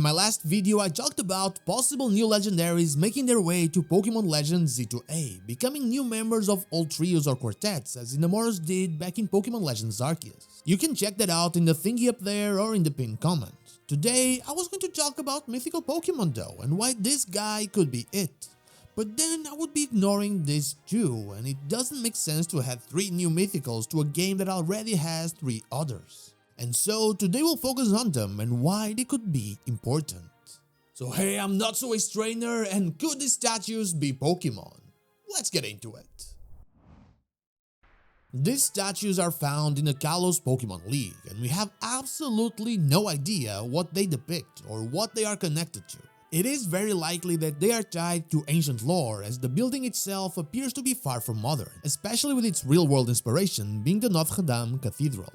my last video, I talked about possible new legendaries making their way to Pokémon Legends ZA, becoming new members of old trios or quartets as Inamoros did back in Pokémon Legends Arceus. You can check that out in the thingy up there or in the pinned comment. Today, I was going to talk about mythical Pokémon though, and why this guy could be it. But then I would be ignoring this too, and it doesn't make sense to add 3 new mythicals to a game that already has 3 others. And so today we'll focus on them and why they could be important. So hey, I'm not so a trainer, and could these statues be Pokemon? Let's get into it. These statues are found in the Kalos Pokémon League, and we have absolutely no idea what they depict or what they are connected to. It is very likely that they are tied to ancient lore, as the building itself appears to be far from modern, especially with its real-world inspiration being the Notre Dame Cathedral.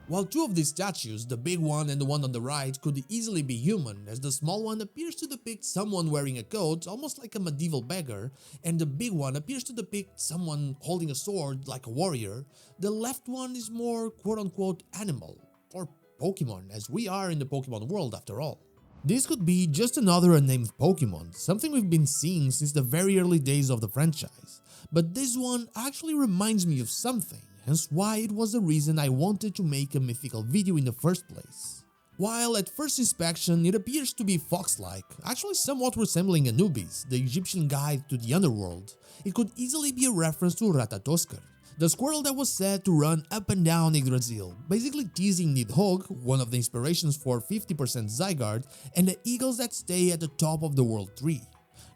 While 2 of these statues, the big one and the one on the right, could easily be human, as the small one appears to depict someone wearing a coat almost like a medieval beggar, and the big one appears to depict someone holding a sword like a warrior, the left one is more quote-unquote animal, or Pokemon, as we are in the Pokemon world after all. This could be just another unnamed Pokemon, something we've been seeing since the very early days of the franchise, but this one actually reminds me of something, hence why it was the reason I wanted to make a mythical video in the first place. While at first inspection it appears to be fox-like, actually somewhat resembling Anubis, the Egyptian guide to the underworld, it could easily be a reference to Ratatoskr, the squirrel that was said to run up and down Yggdrasil, basically teasing Nidhogg, one of the inspirations for 50% Zygarde, and the eagles that stay at the top of the world tree.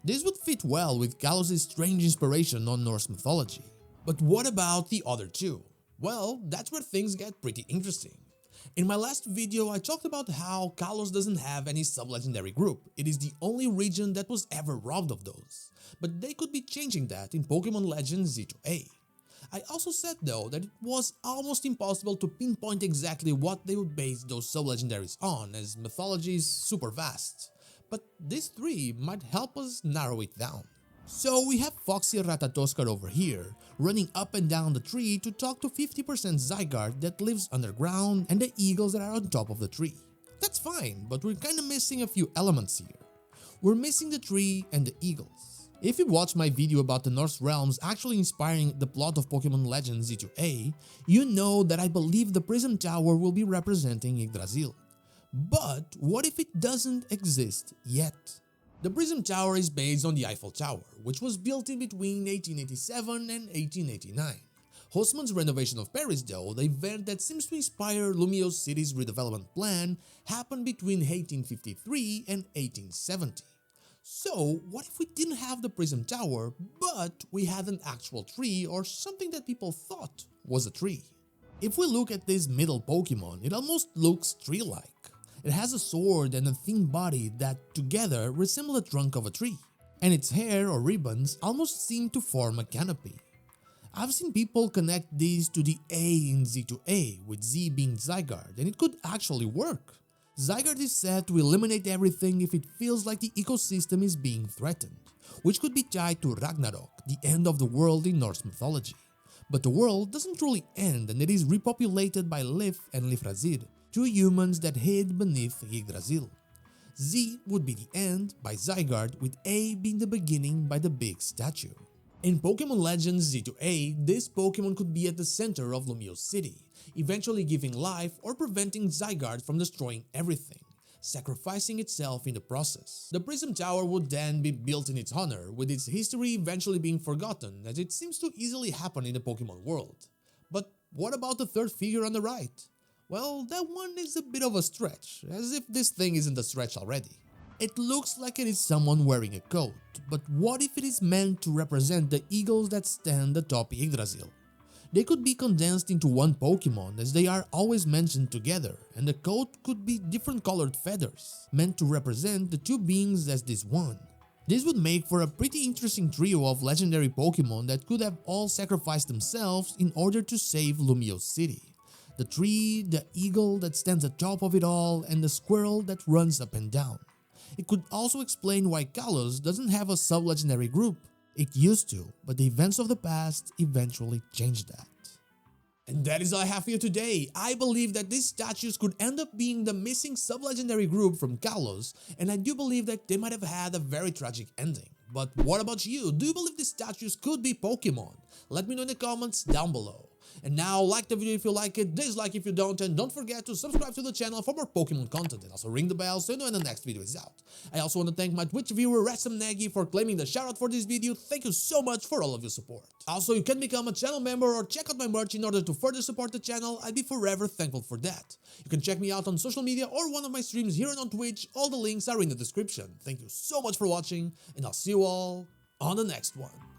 This would fit well with Kalos' strange inspiration on Norse mythology. But what about the other 2? Well, that's where things get pretty interesting. In my last video, I talked about how Kalos doesn't have any sub-legendary group. It is the only region that was ever robbed of those. But they could be changing that in Pokémon Legends ZA. I also said though that it was almost impossible to pinpoint exactly what they would base those sub-legendaries on, as mythology is super vast. But these 3 might help us narrow it down. So we have Foxy Ratatoskr over here, running up and down the tree to talk to 50% Zygarde that lives underground and the eagles that are on top of the tree. That's fine, but we're kinda missing a few elements here. We're missing the tree and the eagles. If you watched my video about the Norse realms actually inspiring the plot of Pokémon Legends ZA, you know that I believe the Prism Tower will be representing Yggdrasil. But what if it doesn't exist yet? The Prism Tower is based on the Eiffel Tower, which was built in between 1887 and 1889. Haussmann's renovation of Paris though, the event that seems to inspire Lumiose City's redevelopment plan, happened between 1853 and 1870. So what if we didn't have the Prism Tower, but we had an actual tree or something that people thought was a tree? If we look at this middle Pokemon, it almost looks tree-like. It has a sword and a thin body that together resemble the trunk of a tree, and its hair or ribbons almost seem to form a canopy. I've seen people connect these to the A in Z2A, with Z being Zygarde, and it could actually work. Zygarde is said to eliminate everything if it feels like the ecosystem is being threatened, which could be tied to Ragnarok, the end of the world in Norse mythology. But the world doesn't truly end, and it is repopulated by Lif and Lifrazir, 2 humans that hid beneath Yggdrasil. Z would be the end by Zygarde, with A being the beginning by the big statue. In Pokémon Legends ZA, this Pokémon could be at the center of Lumiose City, eventually giving life or preventing Zygarde from destroying everything, sacrificing itself in the process. The Prism Tower would then be built in its honor, with its history eventually being forgotten, as it seems to easily happen in the Pokémon world. But what about the 3rd figure on the right? Well, that one is a bit of a stretch, as if this thing isn't a stretch already. It looks like it is someone wearing a coat, but what if it is meant to represent the eagles that stand atop Yggdrasil? They could be condensed into one Pokemon, as they are always mentioned together, and the coat could be different colored feathers, meant to represent the 2 beings as this one. This would make for a pretty interesting trio of legendary Pokemon that could have all sacrificed themselves in order to save Lumiose City. The tree, the eagle that stands atop of it all, and the squirrel that runs up and down. It could also explain why Kalos doesn't have a sub-legendary group. It used to, but the events of the past eventually changed that. And that is all I have for you today. I believe that these statues could end up being the missing sub-legendary group from Kalos, and I do believe that they might have had a very tragic ending. But what about you? Do you believe these statues could be Pokemon? Let me know in the comments down below. And now, like the video if you like it, dislike if you don't, and don't forget to subscribe to the channel for more Pokemon content, and also ring the bell so you know when the next video is out. I also want to thank my Twitch viewer Negi for claiming the shoutout for this video. Thank you so much for all of your support. Also, you can become a channel member or check out my merch in order to further support the channel. I'd be forever thankful for that. You can check me out on social media or one of my streams here and on Twitch. All the links are in the description. Thank you so much for watching, and I'll see you all on the next one.